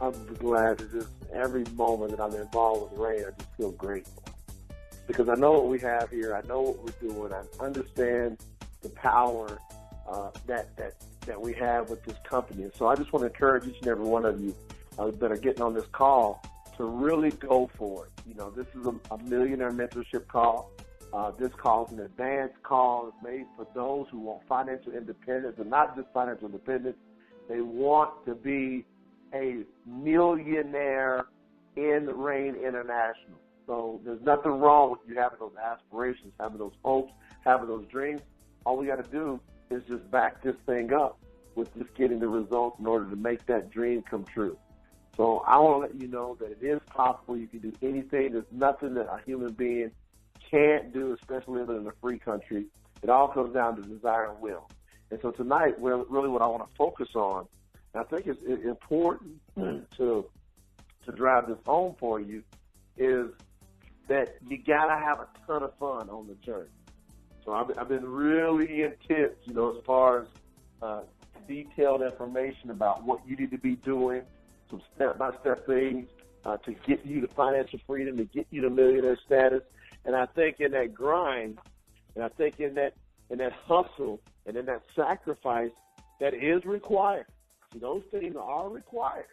I'm glad that just every moment that I'm involved with Ray, I just feel grateful. Because I know what we have here. I know what we're doing. I understand the power that we have with this company. And so I just want to encourage each and every one of you that are getting on this call to really go for it. You know, this is a millionaire mentorship call. This call is an advanced call. It's made for those who want financial independence, and not just financial independence. They want to be a millionaire in Rain International. So there's nothing wrong with you having those aspirations, having those hopes, having those dreams. All we got to do is just back this thing up with just getting the results in order to make that dream come true. So I want to let you know that it is possible. You can do anything. There's nothing that a human being can't do, especially living in a free country. It all comes down to desire and will. And so tonight, really what I want to focus on, and I think it's important to drive this home for you, is that you got to have a ton of fun on the journey. So I've been really intense, you know, as far as detailed information about what you need to be doing, some step-by-step things to get you to financial freedom, to get you to millionaire status. And I think in that grind, and I think in that hustle, and in that sacrifice that is required. See, those things are required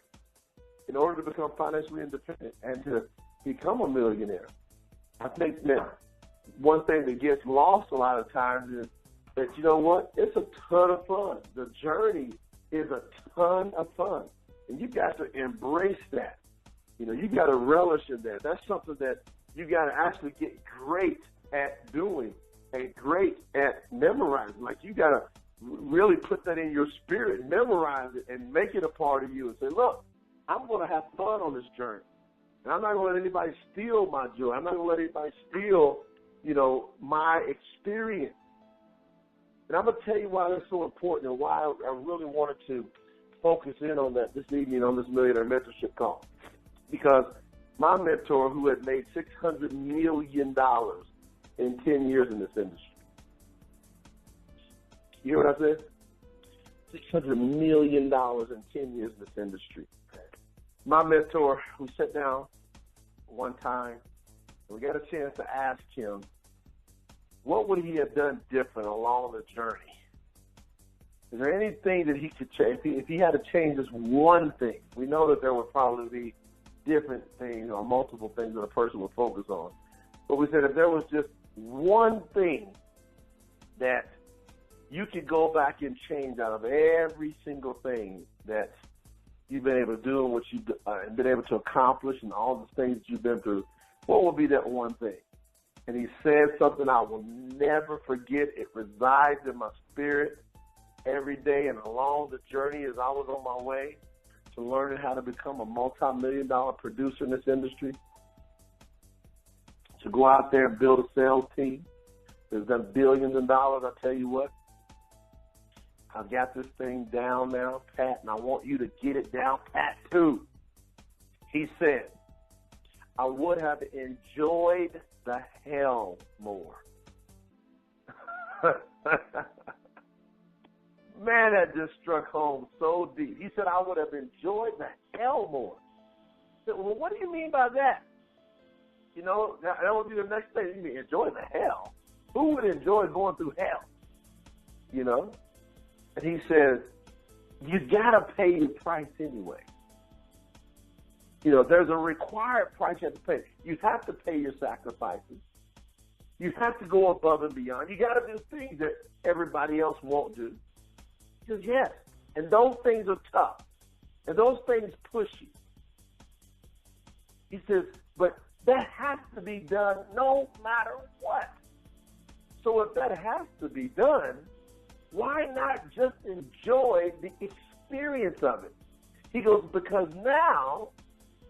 in order to become financially independent and to become a millionaire. I think that one thing that gets lost a lot of times is that, you know what, it's a ton of fun. The journey is a ton of fun. And you got to embrace that. You know, you got to relish in that. That's something that you got to actually get great at doing and great at memorizing. Like, you got to really put that in your spirit, memorize it, and make it a part of you and say, look, I'm going to have fun on this journey. And I'm not going to let anybody steal my joy. I'm not going to let anybody steal, you know, my experience. And I'm going to tell you why that's so important and why I really wanted to focus in on that this evening on this Millionaire Mentorship call. Because my mentor, who had made $600 million in 10 years in this industry. You hear what I said? $600 million in 10 years in this industry. My mentor, we sat down one time, and we got a chance to ask him, what would he have done different along the journey? Is there anything that he could change? If he had to change just one thing, we know that there would probably be different things or multiple things that a person would focus on. But we said if there was just one thing that you could go back and change out of every single thing that you've been able to do and what you've been able to accomplish and all the things that you've been through, what would be that one thing? And he said something I will never forget. It resides in my spirit every day and along the journey as I was on my way to learning how to become a multi-million-dollar producer in this industry, to go out there and build a sales team that's done billions of dollars. I tell you what, I've got this thing down now, Pat, and I want you to get it down, Pat, too. He said, I would have enjoyed the hell more. Man, that just struck home so deep. He said, I would have enjoyed the hell more. I said, well, what do you mean by that? You know, that would be the next thing. You mean enjoy the hell? Who would enjoy going through hell? You know? And he says, you got to pay your price anyway. You know, there's a required price you have to pay. You have to pay your sacrifices. You have to go above and beyond. You got to do things that everybody else won't do. He says, yes. And those things are tough. And those things push you. He says, but that has to be done no matter what. So if that has to be done, why not just enjoy the experience of it? He goes, because now,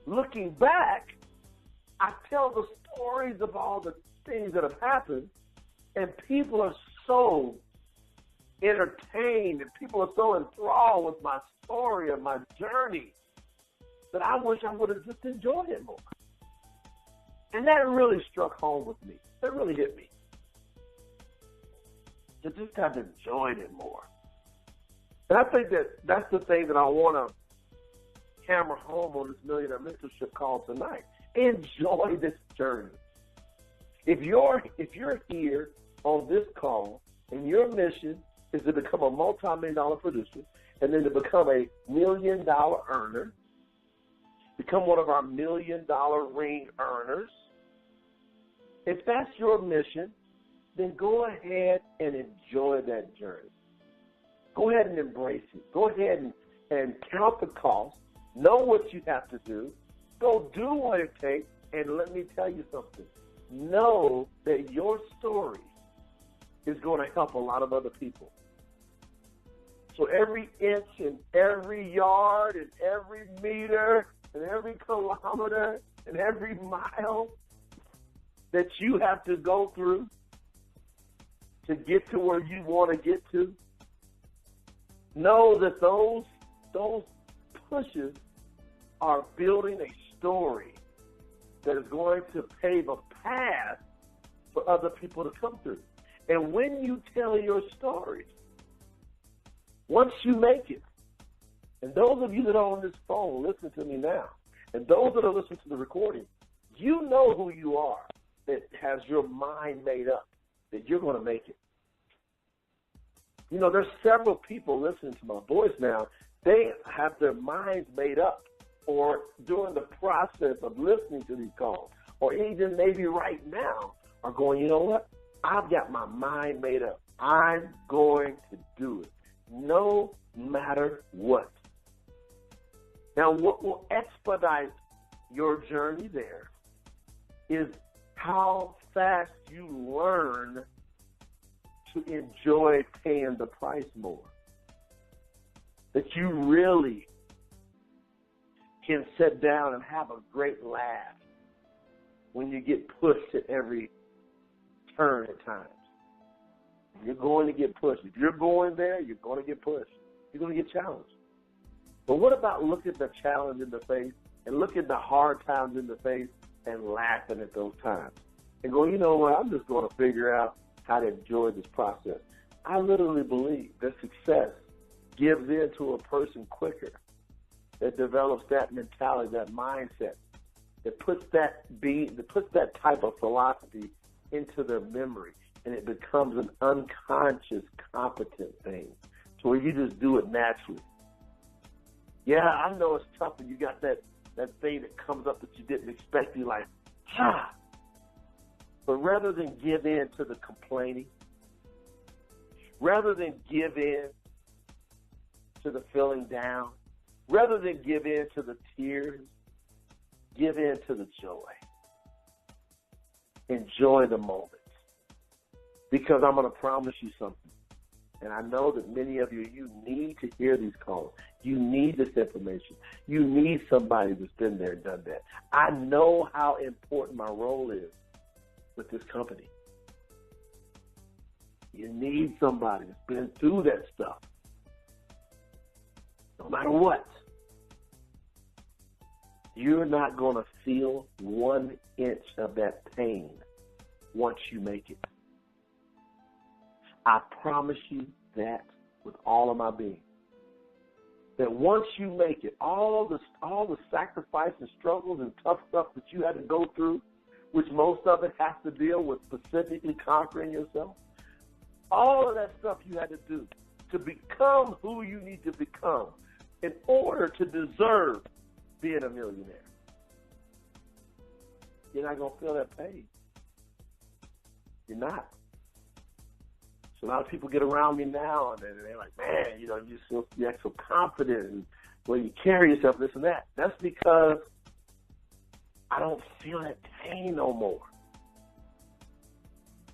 looking back, I tell the stories of all the things that have happened, and people are so entertained, and people are so enthralled with my story and my journey that I wish I would have just enjoyed it more. And that really struck home with me. That really hit me. To just have enjoyed it more. And I think that that's the thing that I want to hammer home on this millionaire mentorship call tonight. Enjoy this journey. If you're here on this call and your mission is to become a multi-million-dollar producer and then to become a million-dollar earner, become one of our million-dollar ring earners, if that's your mission, then go ahead and enjoy that journey. Go ahead and embrace it. Go ahead and count the cost. Know what you have to do. Go do what it takes. And let me tell you something. Know that your story is going to help a lot of other people. So every inch and every yard and every meter and every kilometer and every mile that you have to go through to get to where you want to get to, know that those pushes are building a story that is going to pave a path for other people to come through. And when you tell your story, once you make it, and those of you that are on this phone, listen to me now, and those that are listening to the recording, you know who you are that has your mind made up that you're going to make it. You know, there's several people listening to my voice now. They have their minds made up, or during the process of listening to these calls, or even maybe right now are going, you know what? I've got my mind made up. I'm going to do it, no matter what. Now, what will expedite your journey there is how fast you learn to enjoy paying the price more. That you really can sit down and have a great laugh when you get pushed at every turn at times. You're going to get pushed. If you're going there, you're going to get pushed. You're going to get challenged. But what about looking the challenge in the face and looking the hard times in the face and laughing at those times and going, you know what, I'm just going to figure out how to enjoy this process. I literally believe that success gives in to a person quicker, that develops that mentality, that mindset, that puts that type of philosophy into their memory, and it becomes an unconscious, competent thing, to where you just do it naturally. Yeah, I know it's tough when you got that thing that comes up that you didn't expect. You're like, ha! But rather than give in to the complaining, rather than give in to the feeling down, rather than give in to the tears, give in to the joy. Enjoy the moments. Because I'm going to promise you something. And I know that many of you need to hear these calls. You need this information. You need somebody that's been there and done that. I know how important my role is with this company. You need somebody that's been through that stuff. No matter what. You're not going to feel 1 inch of that pain once you make it. I promise you that with all of my being. That once you make it, all the sacrifice and struggles and tough stuff that you had to go through, which most of it has to deal with specifically conquering yourself, all of that stuff you had to do to become who you need to become in order to deserve being a millionaire. You're not going to feel that pain. You're not. So a lot of people get around me now and they're like, man, you act so confident and when you carry yourself, this and that. That's because I don't feel that pain no more.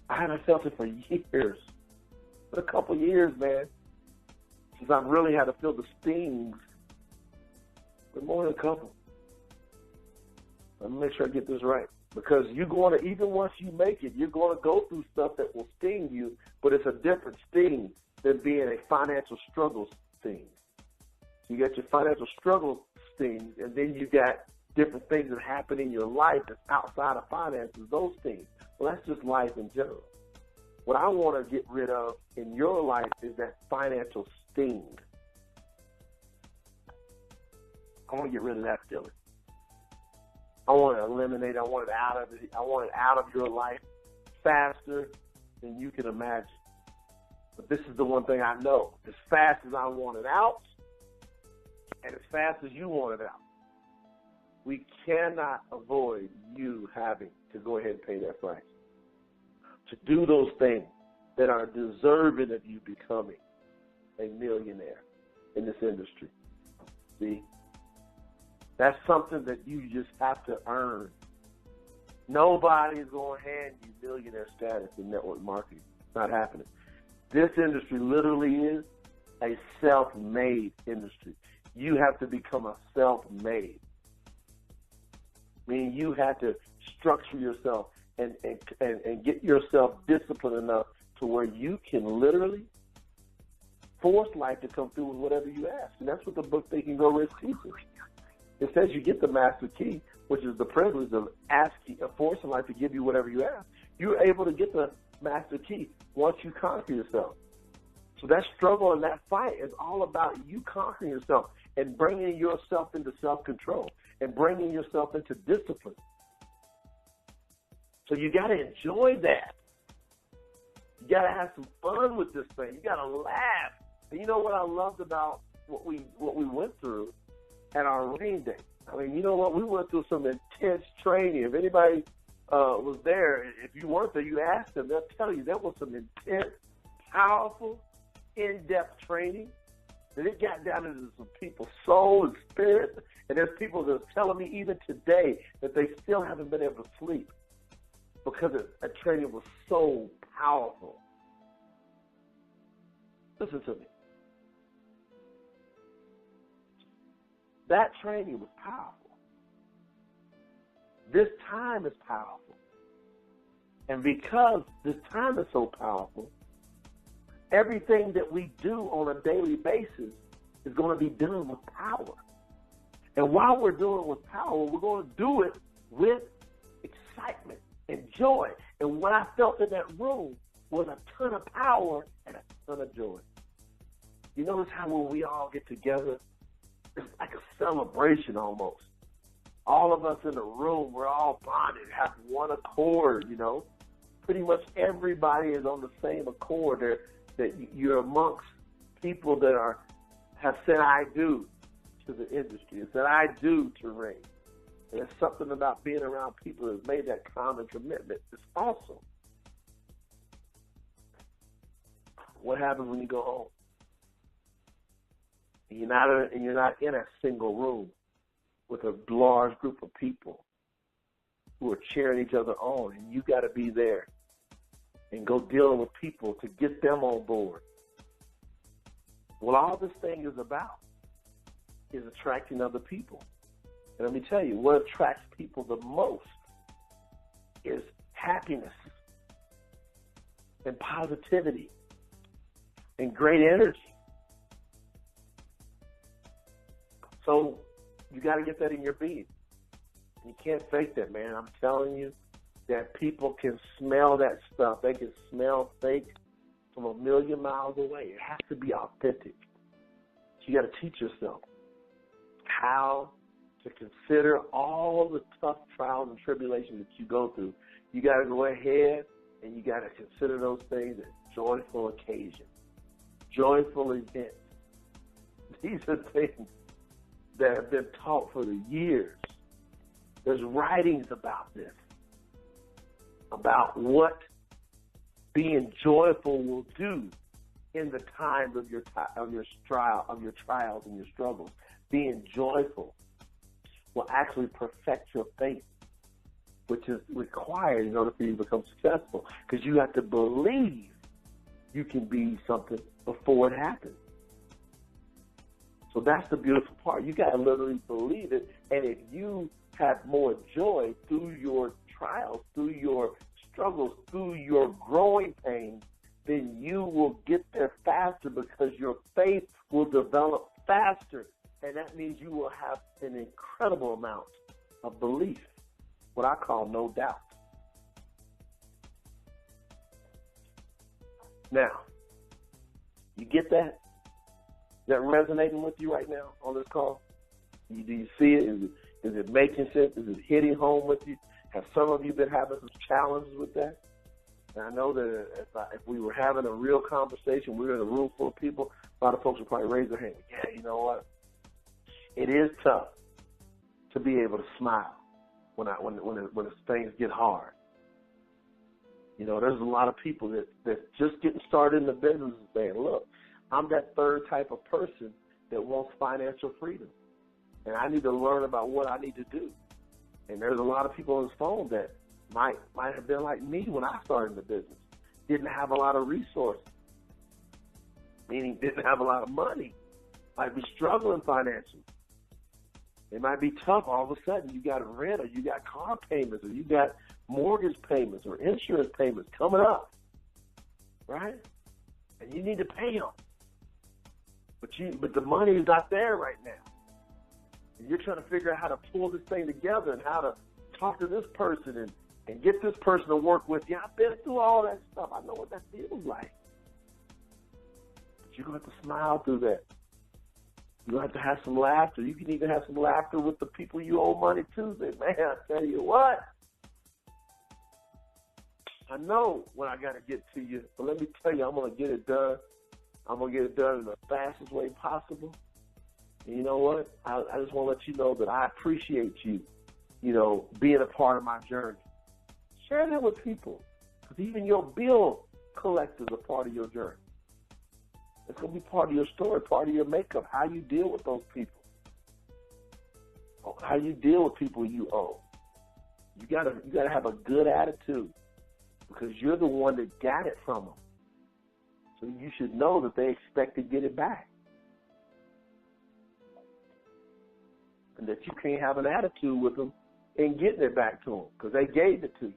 I haven't felt it for years. For a couple of years, man, since I've really had to feel the stings. But more than a couple. Let me make sure I get this right. Because you're going to, even once you make it, you're going to go through stuff that will sting you, but it's a different sting than being a financial struggle sting. You got your financial struggle sting, and then you got different things that happen in your life that's outside of finances, those things. Well, that's just life in general. What I want to get rid of in your life is that financial sting. I want to get rid of that feeling. I want to eliminate it. I want it out of it. I want it out of your life faster than you can imagine. But this is the one thing I know. As fast as I want it out, and as fast as you want it out, we cannot avoid you having to go ahead and pay that price. To do those things that are deserving of you becoming a millionaire in this industry. See? That's something that you just have to earn. Nobody is going to hand you millionaire status in network marketing. It's not happening. This industry literally is a self-made industry. You have to become a self-made. Meaning you have to structure yourself and get yourself disciplined enough to where you can literally force life to come through with whatever you ask. And that's what the book Think and Grow Rich teaches. It says you get the master key, which is the privilege of forcing life to give you whatever you ask. You're able to get the master key once you conquer yourself. So that struggle and that fight is all about you conquering yourself and bringing yourself into self-control and bringing yourself into discipline. So you got to enjoy that. You got to have some fun with this thing. You got to laugh. And you know what I loved about what we went through at our rain day? I mean, you know what? We went through some intense training. If anybody was there, if you weren't there, you asked them, they'll tell you there was some intense, powerful, in-depth training. And it got down into some people's soul and spirit. And there's people that are telling me even today that they still haven't been able to sleep because that training was so powerful. Listen to me. That training was powerful. This time is powerful. And because this time is so powerful, everything that we do on a daily basis is going to be done with power. And while we're doing it with power, we're going to do it with excitement and joy. And what I felt in that room was a ton of power and a ton of joy. You notice how when we all get together, it's like a celebration almost. All of us in the room, we're all bonded, have one accord, you know. Pretty much everybody is on the same accord. That you're amongst people that have said I do to the industry. It's said I do to Ring. And there's something about being around people that have made that common commitment. It's awesome. What happens when you go home? And you're not in a single room with a large group of people who are cheering each other on, and you got to be there and go dealing with people to get them on board. Well, all this thing is about is attracting other people. And let me tell you, what attracts people the most is happiness and positivity and great energy. So you got to get that in your being. You can't fake that, man. I'm telling you that people can smell that stuff. They can smell fake from a million miles away. It has to be authentic. So you got to teach yourself how to consider all the tough trials and tribulations that you go through. You got to go ahead and you got to consider those things as joyful occasions, joyful events. These are things that have been taught for the years. There's writings about this, about what being joyful will do in the times of your trials and your struggles. Being joyful will actually perfect your faith, which is required in order for you to become successful, because you have to believe you can be something before it happens. So that's the beautiful part. You got to literally believe it, and if you have more joy through your trials, through your struggles, through your growing pains, then you will get there faster because your faith will develop faster. And that means you will have an incredible amount of belief, what I call no doubt. Now, you get that? Is that resonating with you right now on this call? Do you see it? Is it making sense? Is it hitting home with you? Have some of you been having some challenges with that? And I know that if we were having a real conversation, we were in a room full of people, a lot of folks would probably raise their hand. Yeah, you know what? It is tough to be able to smile when things get hard. You know, there's a lot of people that's just getting started in the business and saying, look, I'm that third type of person that wants financial freedom. And I need to learn about what I need to do. And there's a lot of people on this phone that might have been like me when I started in the business. Didn't have a lot of resources, meaning didn't have a lot of money. Might be struggling financially. It might be tough. All of a sudden, you got rent, or you got car payments, or you got mortgage payments, or insurance payments coming up, right? And you need to pay them, but the money is not there right now. And you're trying to figure out how to pull this thing together and how to talk to this person and get this person to work with you. I've been through all that stuff. I know what that feels like. But you're going to have to smile through that. You're going to have some laughter. You can even have some laughter with the people you owe money to. Say, man, I tell you what, I know when I got to get to you, but let me tell you, I'm going to get it done. I'm going to get it done in the fastest way possible. And you know what? I just want to let you know that I appreciate you, you know, being a part of my journey. Share that with people, because even your bill collector is a part of your journey. It's going to be part of your story, part of your makeup, how you deal with those people, how you deal with people you owe. You gotta have a good attitude, because you're the one that got it from them. So you should know that they expect to get it back, and that you can't have an attitude with them in getting it back to them, because they gave it to you.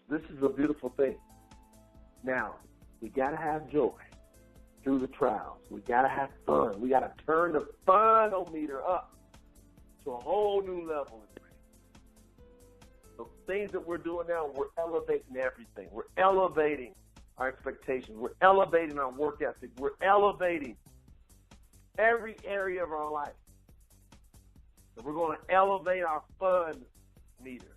This is a beautiful thing. Now, we got to have joy through the trials. We got to have fun. We got to turn the fun-o-meter up to a whole new level. The things that we're doing now, we're elevating everything. We're elevating our expectations. We're elevating our work ethic. We're elevating every area of our life. So we're going to elevate our fun meter.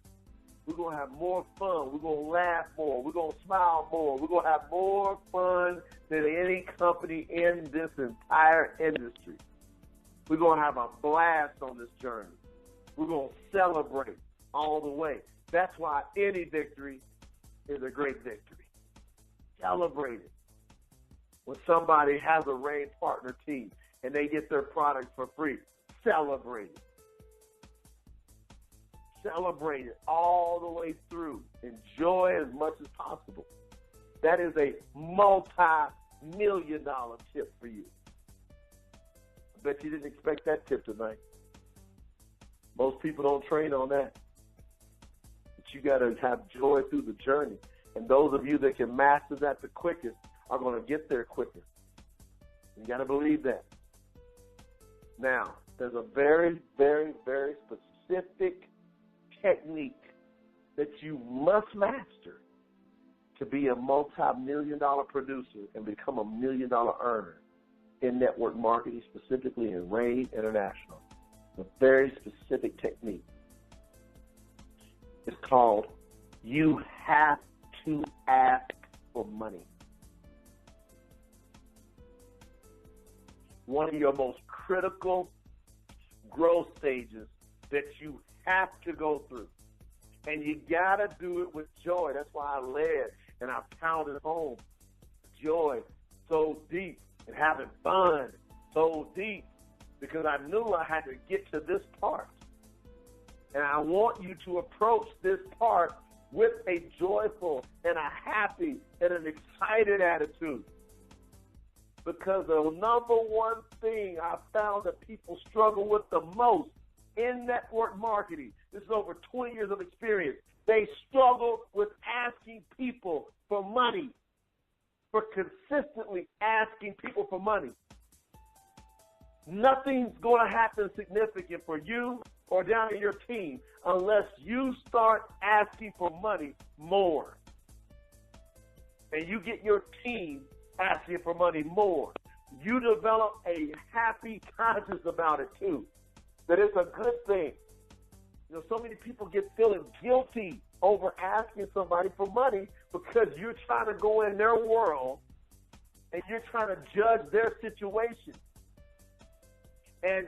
We're going to have more fun. We're going to laugh more. We're going to smile more. We're going to have more fun than any company in this entire industry. We're going to have a blast on this journey. We're going to celebrate all the way. That's why any victory is a great victory. Celebrate it. When somebody has a Rain Partner team and they get their product for free, celebrate it. Celebrate it all the way through. Enjoy as much as possible. That is a multi-million-dollar tip for you. I bet you didn't expect that tip tonight. Most people don't train on that. But you got to have joy through the journey. And those of you that can master that the quickest are going to get there quicker. You got to believe that. Now, there's a very, very, very specific technique that you must master to be a multi-million-dollar producer and become a million-dollar earner in network marketing, specifically in Rain International. A very specific technique. It's called you have to ask for money. One of your most critical growth stages that you have to go through. And you got to do it with joy. That's why I led and I pounded home. Joy so deep and having fun so deep, because I knew I had to get to this part. And I want you to approach this part with a joyful and a happy and an excited attitude. Because the number one thing I found that people struggle with the most in network marketing, this is over 20 years of experience, they struggle with asking people for money, for consistently asking people for money. Nothing's going to happen significant for you or down in your team unless you start asking for money more. And you get your team asking for money more. you develop a happy conscience about it too, that it's a good thing. You know, so many people get feeling guilty over asking somebody for money because you're trying to go in their world and you're trying to judge their situation. And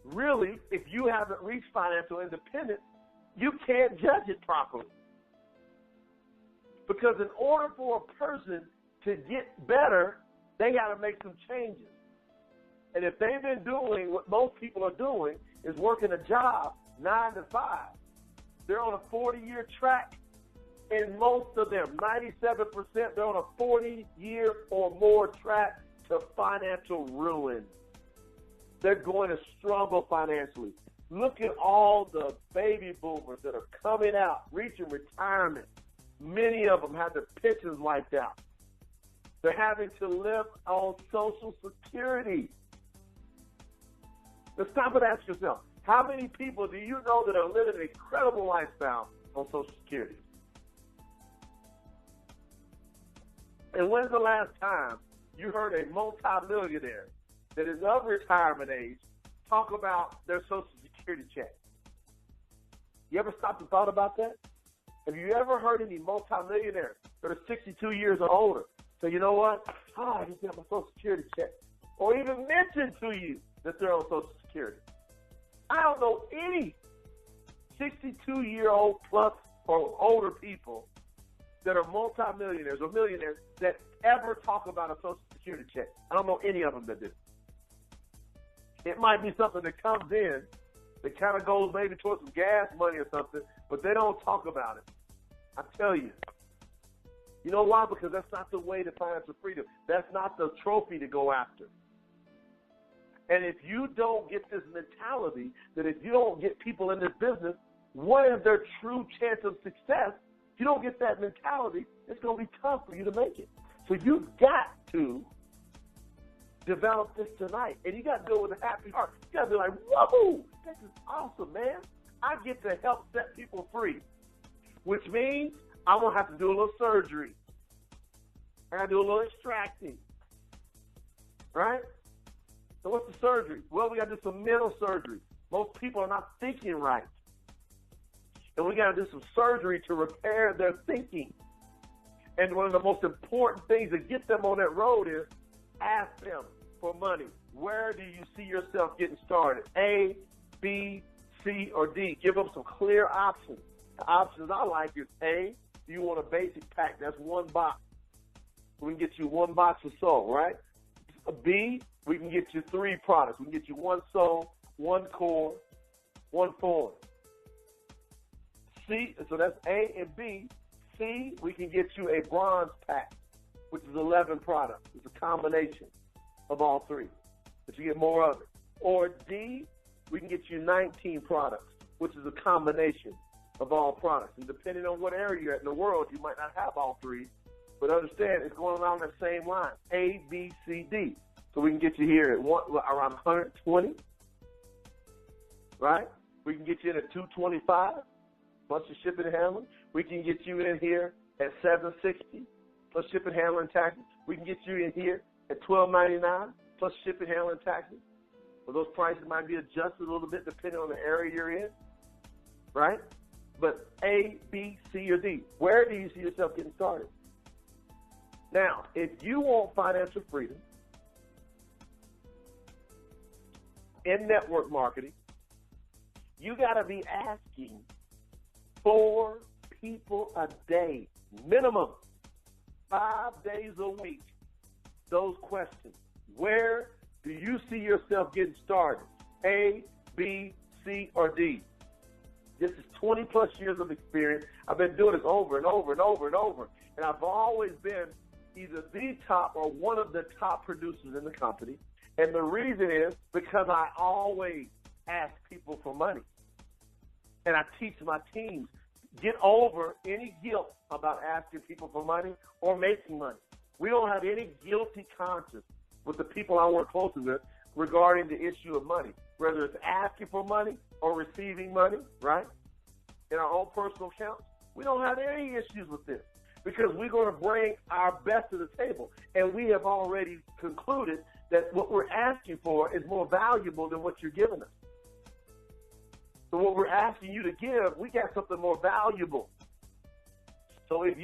really, if you haven't reached financial independence, you can't judge it properly. Because in order for a person to get better, they got to make some changes. And if they've been doing what most people are doing, is working a job 9 to 5, they're on a 40-year track. And most of them, 97%, they're on a 40-year or more track to financial ruin. They're going to struggle financially. Look at all the baby boomers that are coming out, reaching retirement. Many of them have their pensions wiped out. They're having to live on Social Security. Now stop and ask yourself, how many people do you know that are living an incredible lifestyle on Social Security? And when's the last time you heard a multimillionaire that is of retirement age talk about their Social Security check? You ever stopped and thought about that? Have you ever heard any multimillionaires that are 62 years or older say, you know what? I just got my Social Security check. Or even mention to you that they're on Social Security. I don't know any 62-year-old plus or older people that are multimillionaires or millionaires that ever talk about a Social Security check. I don't know any of them that do. It might be something that comes in that kind of goes maybe towards some gas money or something, but they don't talk about it. I tell you. You know why? Because that's not the way to financial freedom. That's not the trophy to go after. And if you don't get this mentality that if you don't get people in this business, what is their true chance of success? If you don't get that mentality, it's going to be tough for you to make it. So you've got to develop this tonight. And you got to do it with a happy heart. You got to be like, whoa, this is awesome, man. I get to help set people free, which means I'm going to have to do a little surgery. I got to do a little extracting, right? So what's the surgery? Well, we got to do some mental surgery. Most people are not thinking right. And we got to do some surgery to repair their thinking. And one of the most important things to get them on that road is ask them for money. Where do you see yourself getting started? A, B, C, or D. Give them some clear options. The options I like is A, you want a basic pack. That's one box. We can get you one box of soul, right? B, we can get you 3 products. We can get you one soul, one core, one form. C, so that's A and B. C, we can get you a bronze pack, which is 11 products. It's a combination of all 3, but you get more of it. Or D, we can get you 19 products, which is a combination of all products. And depending on what area you're at in the world, you might not have all 3, but understand it's going along that same line, A, B, C, D. So we can get you here at around 120, right? We can get you in at 225, plus the shipping and handling. We can get you in here at 760, plus shipping, handling, taxes. We can get you in here at $12.99, plus shipping, handling, taxes. So those prices might be adjusted a little bit depending on the area you're in, right? But A, B, C, or D, where do you see yourself getting started? Now, if you want financial freedom in network marketing, you got to be asking 4 people a day, minimum, 5 days a week, those questions. Where do you see yourself getting started? A, B, C, or D? This is 20 plus years of experience. I've been doing this over and over and over and over. And I've always been either the top or one of the top producers in the company. And the reason is because I always ask people for money. And I teach my teams, get over any guilt about asking people for money or making money. We don't have any guilty conscience with the people I work closely with regarding the issue of money, whether it's asking for money or receiving money, right? In our own personal accounts, we don't have any issues with this. because we're going to bring our best to the table. And we have already concluded that what we're asking for is more valuable than what you're giving us. So what we're asking you to give, we got something more valuable. So if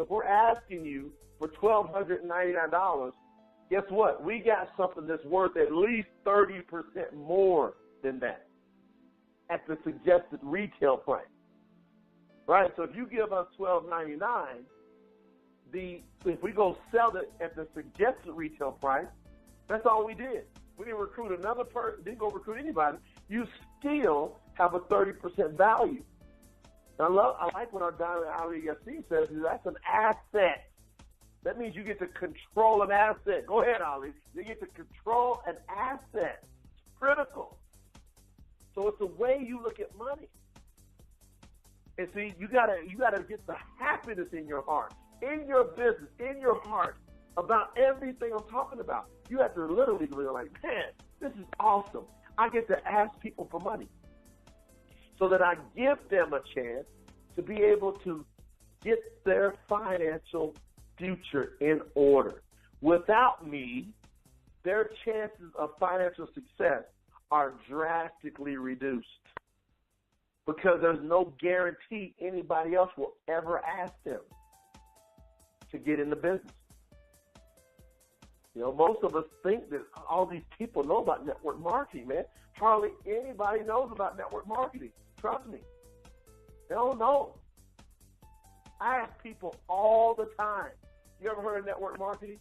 we're asking you for $1,299, guess what? We got something that's worth at least 30% more than that at the suggested retail price. Right? So if you give us $1,299, if we go sell it at the suggested retail price, that's all we did. We didn't recruit another person, didn't go recruit anybody. You still have a 30% value. I like what our Diamond Ali Yassin says, is that's an asset. That means you get to control an asset. Go ahead, Ali. You get to control an asset. It's critical. So it's the way you look at money. And see, you gotta get the happiness in your heart, in your business, in your heart, about everything I'm talking about. You have to literally be like, man, this is awesome. I get to ask people for money so that I give them a chance to be able to get their financial future in order. Without me, their chances of financial success are drastically reduced because there's no guarantee anybody else will ever ask them to get in the business. You know, most of us think that all these people know about network marketing, man. Hardly anybody knows about network marketing. Trust me. They don't know. I ask people all the time, you ever heard of network marketing?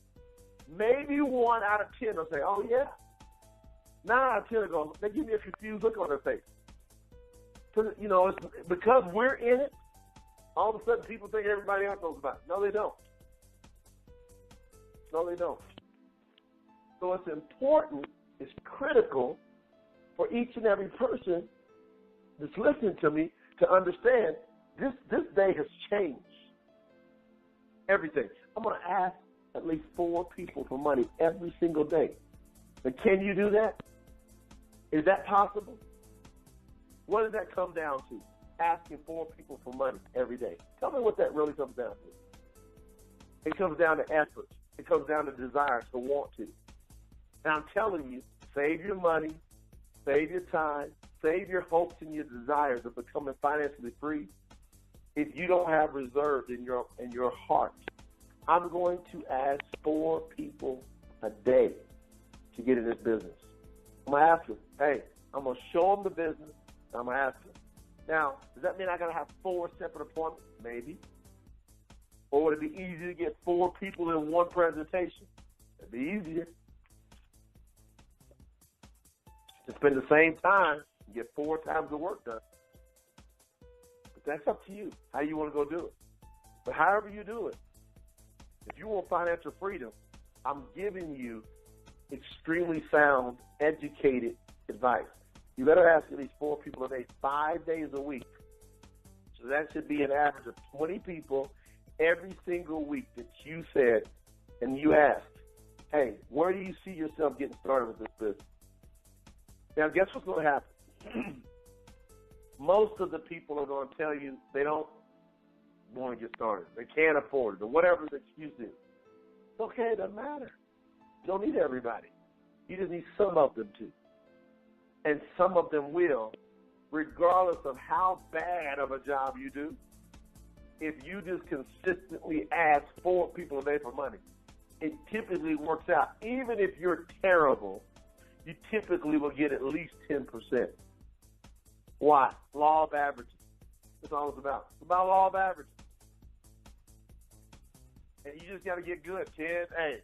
Maybe 1 out of 10 will say, oh, yeah. 9 out of 10 will go, they give me a confused look on their face. You know, it's because we're in it, all of a sudden people think everybody else knows about it. No, they don't. No, they don't. So it's important, it's critical for each and every person that's listening to me to understand this day has changed everything. I'm going to ask at least 4 people for money every single day. But can you do that? Is that possible? What does that come down to? Asking 4 people for money every day. Tell me what that really comes down to. It comes down to effort. It comes down to desire to want to. And I'm telling you, save your money, save your time, save your hopes and your desires of becoming financially free. If you don't have reserves in your heart, I'm going to ask 4 people a day to get in this business. I'm going to ask them, hey, I'm going to show them the business, and I'm going to ask them. Now, does that mean I got to have 4 separate appointments? Maybe. Or would it be easier to get 4 people in one presentation? It'd be easier. To spend the same time and get 4 times the work done. But that's up to you, how you want to go do it. But however you do it, if you want financial freedom, I'm giving you extremely sound, educated advice. You better ask at least 4 people a day, 5 days a week. So that should be an average of 20 people every single week that you said and you asked, hey, where do you see yourself getting started with this business? Now, guess what's going to happen? Most of the people are going to tell you they don't want to get started. They can't afford it, or whatever the excuse is. It's okay. It doesn't matter. You don't need everybody. You just need some of them to. And some of them will, regardless of how bad of a job you do. If you just consistently ask 4 people a day for money, it typically works out. Even if you're terrible, you typically will get at least 10%. Why? Law of averages. That's all it's about. It's about law of averages. And you just got to get good, kids. Hey,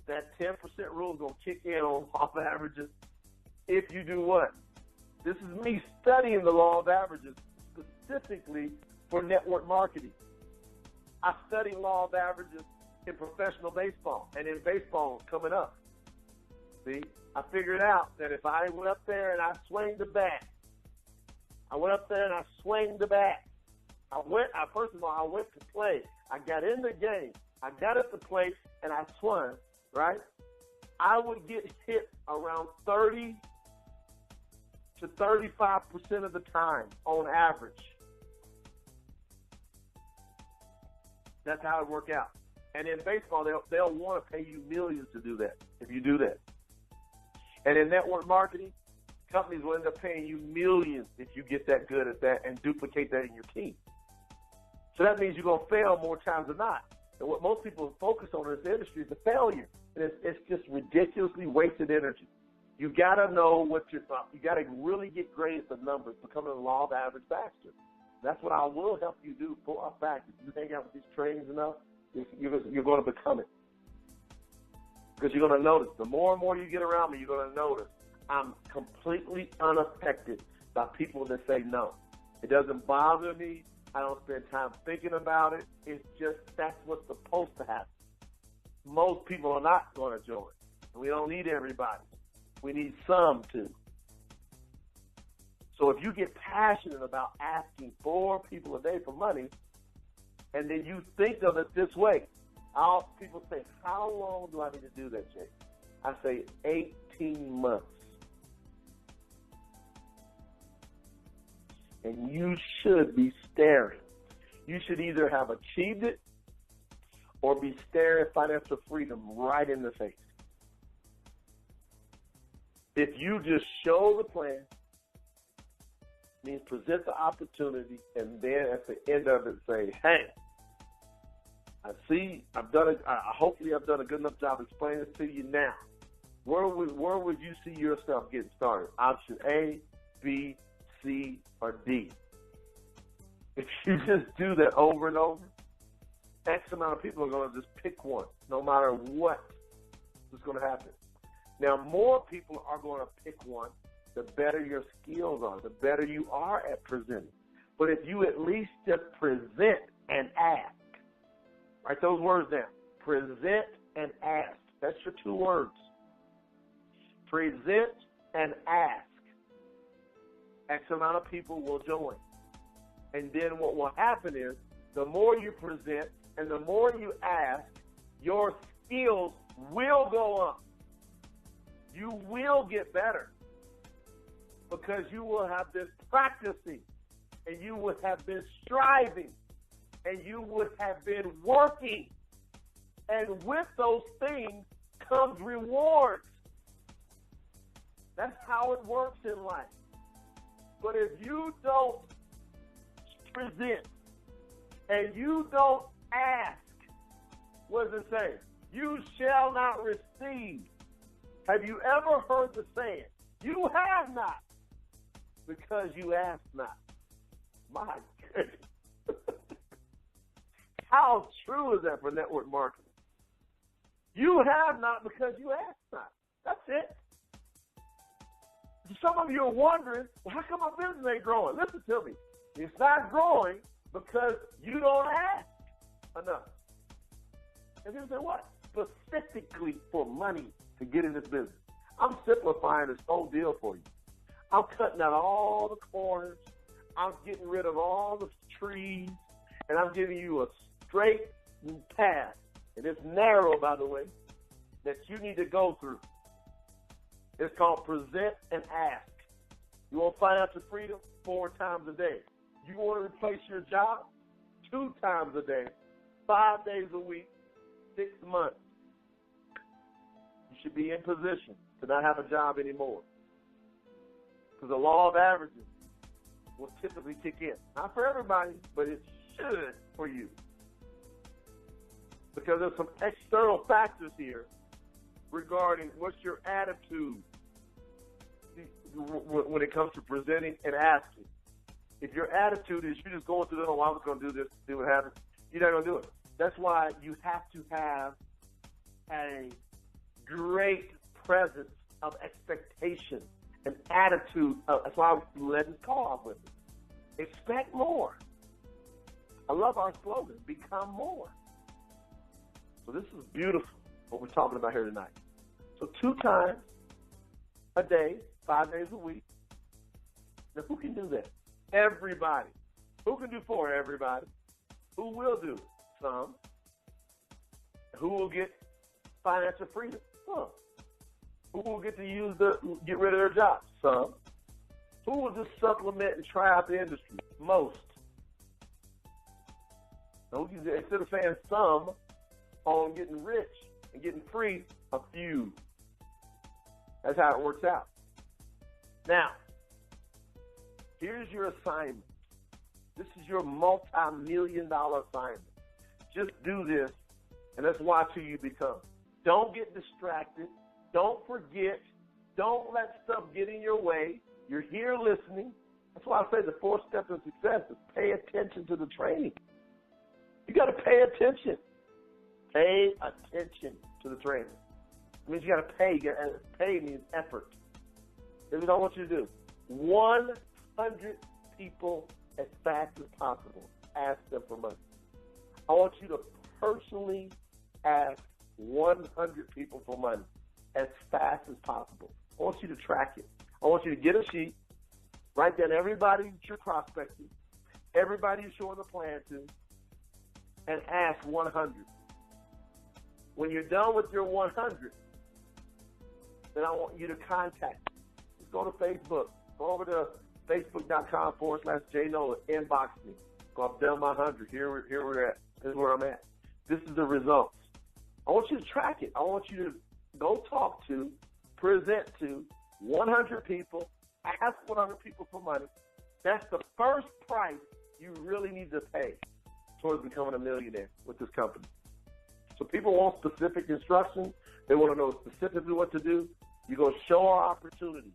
that 10% rule is going to kick in on law of averages if you do what? This is me studying the law of averages specifically for network marketing. I study law of averages in professional baseball and in baseball coming up. See, I figured out that if I went up there and I swung the bat, First of all, I went to play. I got in the game. I got at the plate and I swung, right? I would get hit around 30 to 35% of the time on average. That's how it work out. And in baseball, they'll want to pay you millions to do that, if you do that. And in network marketing, companies will end up paying you millions if you get that good at that and duplicate that in your team. So that means you're going to fail more times than not. And what most people focus on in this industry is the failure. And it's just ridiculously wasted energy. You got to know what you got to really get great at the numbers, becoming a law of average faster. That's what I will help you do for a fact. If you hang out with these trainings enough, you're going to become it. Because you're going to notice, the more and more you get around me, you're going to notice I'm completely unaffected by people that say no. It doesn't bother me. I don't spend time thinking about it. It's just that's what's supposed to happen. Most people are not going to join. We don't need everybody. We need some to. So if you get passionate about asking 4 people a day for money, and then you think of it this way, people say, how long do I need to do that, Jay? I say 18 months. And you should be staring. You should either have achieved it or be staring financial freedom right in the face. If you just show the plan, means present the opportunity, and then at the end of it say, hey, I see, hopefully I've done a good enough job explaining this to you now. Where would you see yourself getting started? Option A, B, C, or D. If you just do that over and over, X amount of people are going to just pick one, no matter what is going to happen. Now, more people are going to pick one, the better your skills are, the better you are at presenting. But if you at least just present and ask, write those words down. Present and ask. That's your 2 words. Present and ask. X amount of people will join. And then what will happen is the more you present and the more you ask, your skills will go up. You will get better because you will have been practicing and you would have been striving and you would have been working. And with those things comes rewards. That's how it works in life. But if you don't present and you don't ask, what does it say? You shall not receive. Have you ever heard the saying? You have not because you ask not. My goodness. How true is that for network marketing? You have not because you ask not. That's it. Some of you are wondering, well, how come my business ain't growing? Listen to me. It's not growing because you don't ask enough. And you say, what? Specifically for money to get in this business. I'm simplifying this whole deal for you. I'm cutting out all the corners. I'm getting rid of all the trees. And I'm giving you a straight path. And it's narrow, by the way, that you need to go through. It's called present and ask. You want financial freedom? 4 times a day. You want to replace your job? 2 times a day, 5 days a week, 6 months. You should be in position to not have a job anymore. Because the law of averages will typically kick in. Not for everybody, but it should for you. Because there's some external factors here regarding what's your attitude when it comes to presenting and asking. If your attitude is you're just going through, oh, I was going to do this, see what happens, you're not going to do it. That's why you have to have a great presence of expectation, an attitude. That's why I led this call off with it. Expect more. I love our slogan, become more. So this is beautiful, what we're talking about here tonight. So 2 times a day, 5 days a week. Now, who can do that? Everybody. Who can do for everybody? Who will do it? Some. Who will get financial freedom? Some. Who will get to get rid of their jobs? Some. Who will just supplement and try out the industry? Most. Instead of saying some on getting rich and getting free, a few. That's how it works out. Now, here's your assignment. This is your multi-million-dollar assignment. Just do this, and let's watch who you become. Don't get distracted. Don't forget. Don't let stuff get in your way. You're here listening. That's why I say the fourth step of success is pay attention to the training. You got to pay attention. Pay attention to the training. It means you got to pay. Pay means effort. Here's what I want you to do. 100 people as fast as possible. Ask them for money. I want you to personally ask 100 people for money as fast as possible. I want you to track it. I want you to get a sheet, write down everybody that you're prospecting, everybody you're showing the plan to, and ask 100. When you're done with your 100, then I want you to contact me. Just go to Facebook. Go over to facebook.com/J Noland. Inbox me. Go, I've done my 100. Here we're at. This is where I'm at. This is the results. I want you to track it. I want you to go talk to, present to 100 people, ask 100 people for money. That's the first price you really need to pay towards becoming a millionaire with this company. So people want specific instructions. They want to know specifically what to do. You go show our opportunity.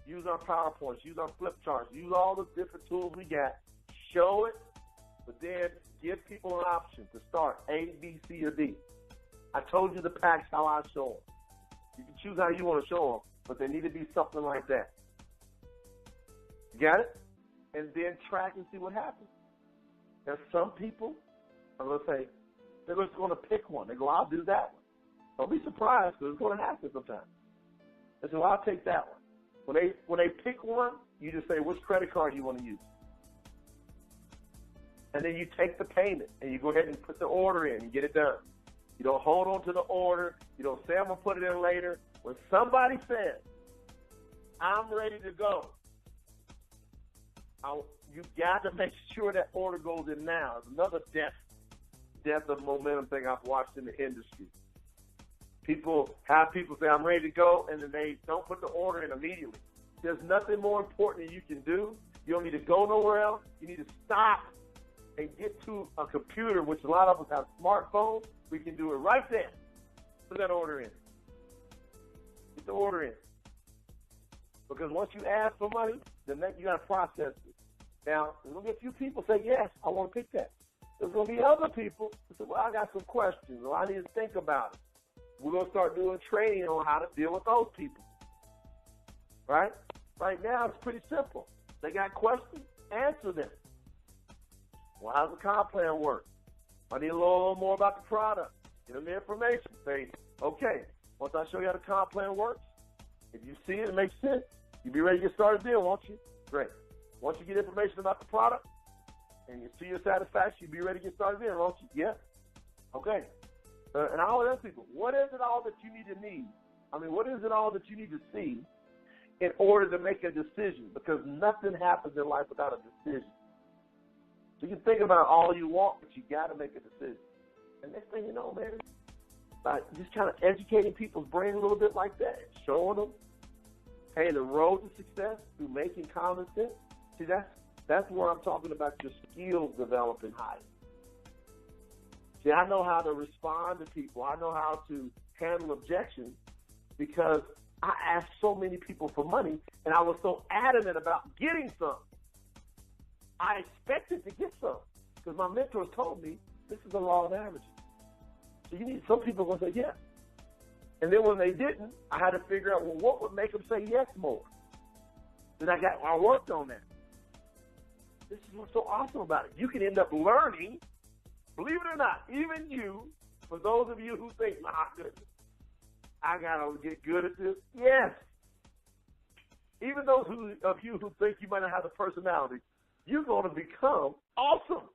Use our PowerPoints. Use our flip charts. Use all the different tools we got. Show it, but then give people an option to start A, B, C, or D. I told you the packs how I show them. You can choose how you want to show them, but they need to be something like that. You got it? And then track and see what happens. Now, some people are going to say, they're just going to pick one. They go, I'll do that one. Don't be surprised because it's going to happen sometimes. They say, well, I'll take that one. When they pick one, you just say, which credit card do you want to use? And then you take the payment and you go ahead and put the order in and get it done. You don't hold on to the order. You don't say, I'm going to put it in later. When somebody says, I'm ready to go, you got to make sure that order goes in now. It's another death of momentum thing I've watched in the industry. People say, I'm ready to go, and then they don't put the order in immediately. There's nothing more important that you can do. You don't need to go nowhere else. You need to stop and get to a computer, which a lot of us have smartphones. We can do it right there. Put that order in. Get the order in. Because once you ask for money, then you got to process it. Now, there's going to be a few people say, yes, I want to pick that. There's going to be other people who say, well, I got some questions, or I need to think about it. We're going to start doing training on how to deal with those people. Right? Right now, it's pretty simple. They got questions, answer them. Well, how's the comp plan work? I need a little more about the product. Give them the information. Say, okay, once I show you how the comp plan works, if you see it, it makes sense, you'll be ready to get started then, won't you? Great. Once you get information about the product and you see your satisfaction, you'll be ready to get started then, won't you? Yeah. Okay. And I always ask people, what is it all that you need to need? I mean, what is it all that you need to see in order to make a decision? Because nothing happens in life without a decision. So you can think about all you want, but you got to make a decision. And next thing you know, man, by just kind of educating people's brain a little bit like that, showing them, hey, the road to success through making common sense. See, that's where I'm talking about your skills developing higher. See, I know how to respond to people. I know how to handle objections because I asked so many people for money, and I was so adamant about getting some. I expected to get some because my mentors told me this is the law of averages. So you need some people going to say yes. And then when they didn't, I had to figure out, well, what would make them say yes more? Then I worked on that. This is what's so awesome about it. You can end up learning, believe it or not, even you, for those of you who think, my goodness, I got to get good at this. Yes. Even those of you who think you might not have the personality, you're going to become awesome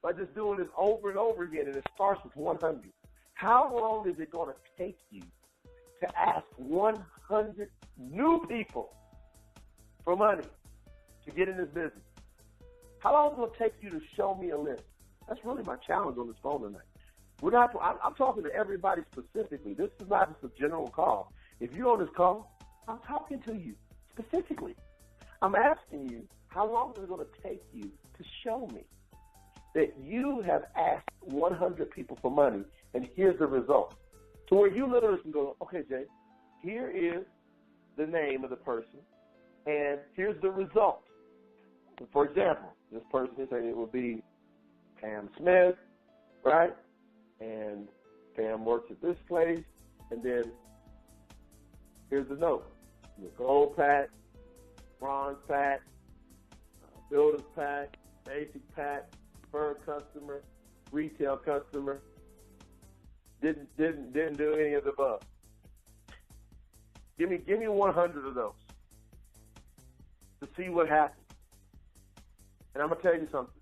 by just doing this over and over again, and it starts with 100. How long is it going to take you to ask 100 new people for money to get in this business? How long is it going to take you to show me a list? That's really my challenge on this phone tonight. I'm talking to everybody specifically. This is not just a general call. If you're on this call, I'm talking to you specifically. I'm asking you, how long is it going to take you to show me that you have asked 100 people for money and here's the result? To where you literally can go, okay, Jay, here is the name of the person and here's the result. For example, this person is saying it would be Pam Smith, right? And Pam works at this place, and then here's the note. The gold pack, bronze pack, builder's pack, basic pack, preferred customer, retail customer. Didn't do any of the above. Give me 100 of those to see what happens. And I'm gonna tell you something.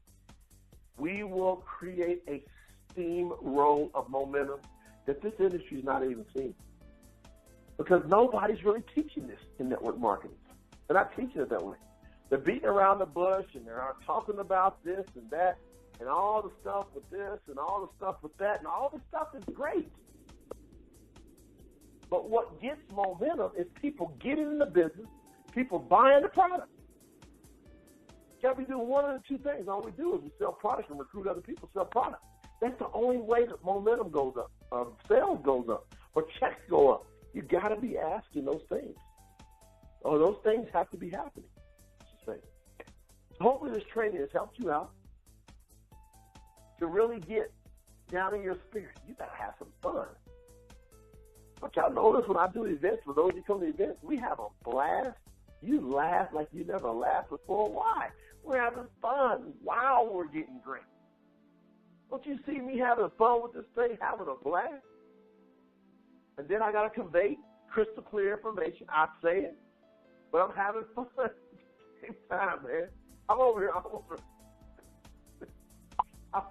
We will create a steamroll of momentum that this industry is not even seeing, because nobody's really teaching this in network marketing. They're not teaching it that way. They're beating around the bush and they're talking about this and that and all the stuff with this and all the stuff with that, and all the stuff is great. But what gets momentum is people getting in the business, people buying the product. Can't we do one of the two things? All we do is we sell products and recruit other people to sell products. That's the only way that momentum goes up, sales goes up, or checks go up. You got to be asking those things. Or those things have to be happening. Hopefully this training has helped you out to really get down in your spirit. You got to have some fun. But y'all notice when I do events, for those who come to events, we have a blast. You laugh like you never laughed before. Why? We're having fun. Wow, we're getting great. Don't you see me having fun with this thing, having a blast? And then I got to convey crystal clear information. I say it, but I'm having fun at the same time, man. I'm over here. I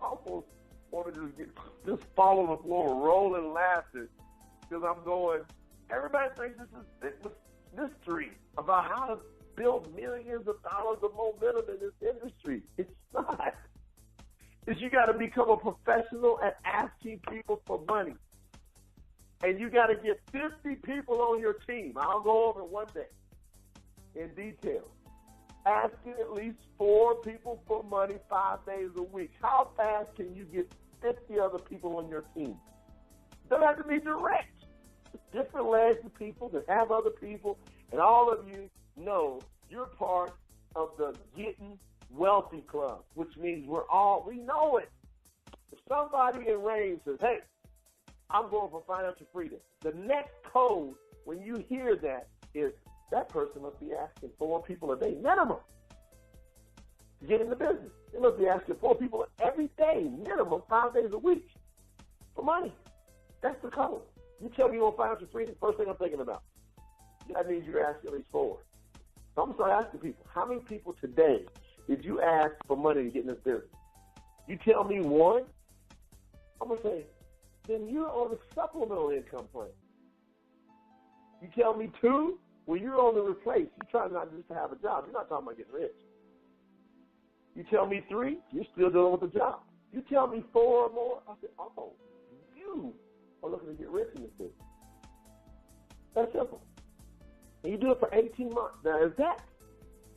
almost want to just fall on the floor, rolling laughter, because I'm going, everybody thinks this is mystery about how to build millions of dollars of momentum in this industry. It's not. It's you got to become a professional at asking people for money. And you got to get 50 people on your team. I'll go over it one day in detail. Asking at least 4 people for money 5 days a week. How fast can you get 50 other people on your team? Doesn't have to be direct. Different legs of people that have other people, and all of you know you're part of the Getting Wealthy Club, which means we know it. If somebody in Rain says, hey, I'm going for financial freedom, the next code when you hear that is that person must be asking 4 people a day minimum to get in the business. They must be asking 4 people every day, minimum 5 days a week for money. That's the code. You tell me you want financial freedom, first thing I'm thinking about. That means you're asking at least 4. So I'm going to start asking people, how many people today did you ask for money to get in this business? You tell me 1, I'm going to say, then you're on the supplemental income plan. You tell me 2, well, you're on the replace. You're trying not just to have a job. You're not talking about getting rich. You tell me 3, you're still dealing with the job. You tell me 4 or more, I say, oh, you are looking to get rich in this business. That's simple. And you do it for 18 months. Now, is that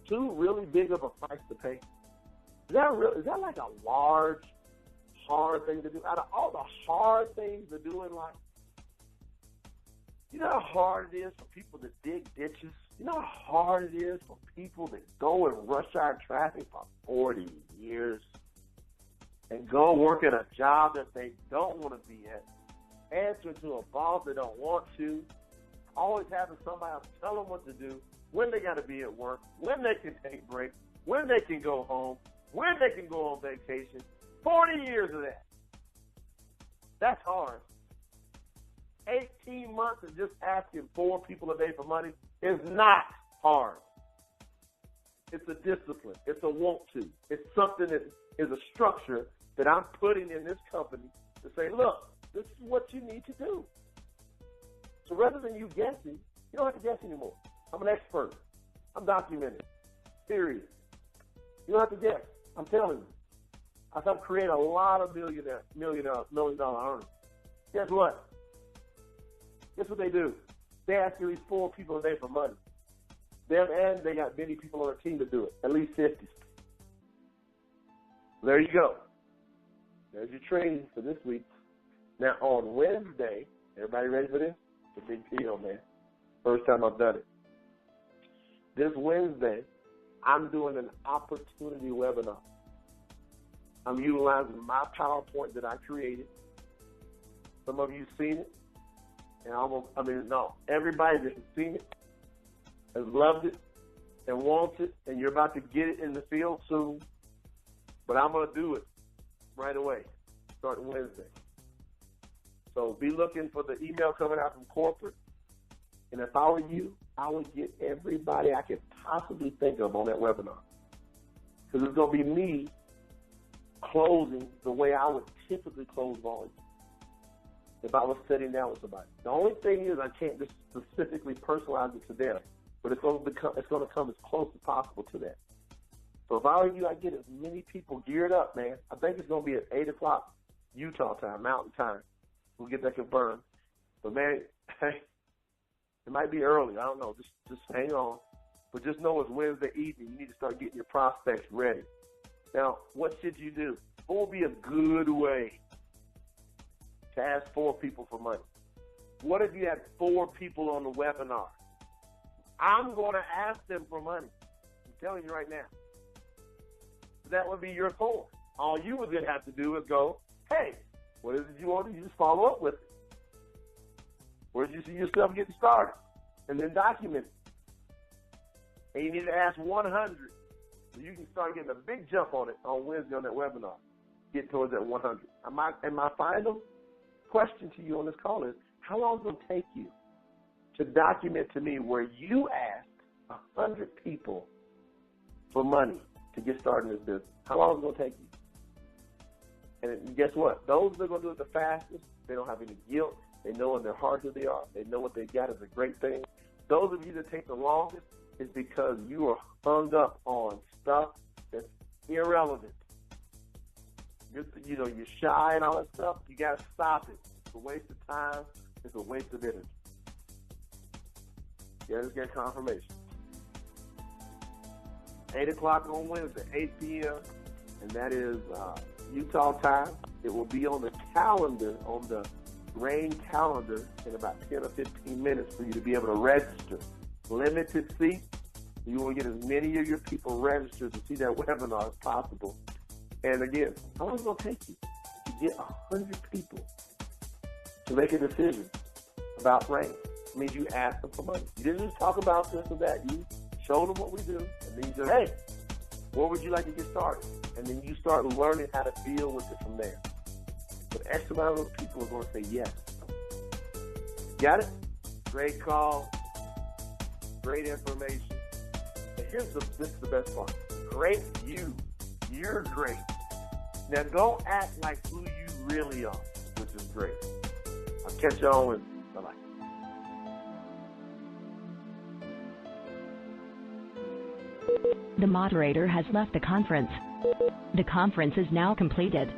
too really big of a price to pay? Is that like a large, hard thing to do? Out of all the hard things to do in life, you know how hard it is for people to dig ditches? You know how hard it is for people that go and rush hour traffic for 40 years and go work at a job that they don't want to be at, answer to a boss they don't want to, always having somebody else tell them what to do, when they got to be at work, when they can take breaks, when they can go home, when they can go on vacation. 40 years of that. That's hard. 18 months of just asking 4 people a day for money is not hard. It's a discipline. It's a want to. It's something that is a structure that I'm putting in this company to say, look, this is what you need to do. So rather than you guessing, you don't have to guess anymore. I'm an expert. I'm documented. Period. You don't have to guess. I'm telling you. I help create a lot of million dollar earners. Guess what? Guess what they do? They ask at least 4 people a day for money. Them and they got many people on their team to do it, at least 50. There you go. There's your training for this week. Now, on Wednesday, everybody ready for this? It's a big deal, man. First time I've done it. This Wednesday, I'm doing an opportunity webinar. I'm utilizing my PowerPoint that I created. Some of you have seen it. And everybody that has seen it has loved it and wants it, and you're about to get it in the field soon. But I'm going to do it right away, starting Wednesday. So be looking for the email coming out from corporate. And if I were you, I would get everybody I could possibly think of on that webinar. Because it's going to be me closing the way I would typically close volume if I was sitting down with somebody. The only thing is I can't just specifically personalize it to them, but it's going to come as close as possible to that. So if I were you, I'd get as many people geared up, man. I think it's going to be at 8 o'clock Utah time, Mountain time. We'll get that confirmed. But, man, hey, it might be early. I don't know. Just hang on. But just know it's Wednesday evening. You need to start getting your prospects ready. Now, what should you do? What would be a good way to ask 4 people for money? What if you had 4 people on the webinar? I'm going to ask them for money. I'm telling you right now. That would be your 4. All you would have to do is go, hey, what is it you want to do? You just follow up with it. Where did you see yourself getting started? And then document it. And you need to ask 100 so you can start getting a big jump on it on Wednesday on that webinar. Get towards that 100. And my final question to you on this call is, how long is it going to take you to document to me where you asked 100 people for money to get started in this business? How long is it going to take you? And guess what? Those that are going to do it the fastest, they don't have any guilt. They know in their heart who they are. They know what they got is a great thing. Those of you that take the longest is because you are hung up on stuff that's irrelevant. You're shy and all that stuff. You got to stop it. It's a waste of time. It's a waste of energy. Yeah, just get confirmation. 8 o'clock on Wednesday, 8 p.m., and that is Utah time. It will be on the calendar, on the rain calendar, in about 10 or 15 minutes for you to be able to register. Limited seats. You want to get as many of your people registered to see that webinar as possible. And again, how long is it going to take you to get 100 people to make a decision about rain? It means you ask them for money. You didn't just talk about this or that. You showed them what we do, and then you say, hey, where would you like to get started? And then you start learning how to deal with it from there. But X amount of those people are going to say yes. Got it? Great call. Great information. And this is the best part. Great you. You're great. Now don't act like who you really are, which is great. I'll catch you on Wednesday. Bye-bye. The moderator has left the conference. The conference is now completed.